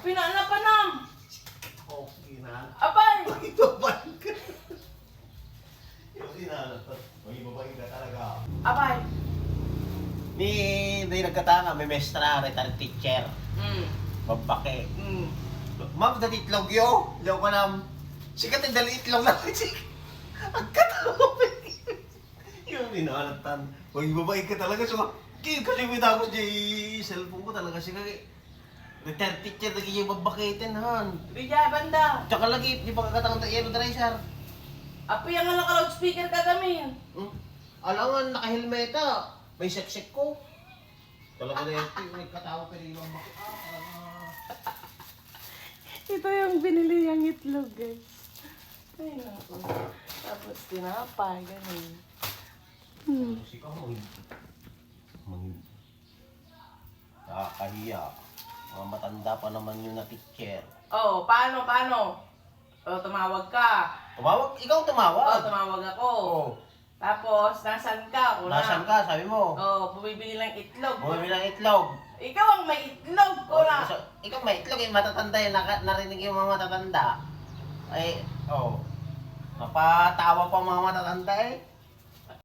Pinana pa nam. Okay na. Apay! Ito ba? Yung sinanap. May babae ka talaga. Apay! May nagkatanga, may mestra, retired teacher. Babake. Ma'am, dali itlog yo. Ilaw ko nam. Sikat yung dali itlog na. Ang katawa. Yung ninalatan. May babae ka talaga. So, kalimit ako sa cellphone ko talaga. Siya retired teacher, lagi yung babakitin, han. Bigya banda. Tsaka lagi, di pa kakatang yellow driver. Api ang nga naka-loudspeaker ka kami. Alangan, naka-helmeta. May sek-sek ko. Talaga na yung may katawa pero yung bakit. Ito yung binili yung itlog, guys. Ay, naku. Tapos tinapay, ganun. Kasi ka nakakahiya. Mga matanda pa naman yung na teacher. Oh, paano? Oh, tumawag ka. Tumawag? Ikaw Oh, tumawag? tumawag ako. Oo. Tapos, nasan ka? Nasaan ka? Sabi mo. Oh, bumibili ng itlog. Bumibili ng itlog. Ikaw ang may itlog ko na. Ikaw may itlog eh. Matatanda yun. Narinig yung mga matatanda. Ay, napatawa pa ang mga matatanda eh.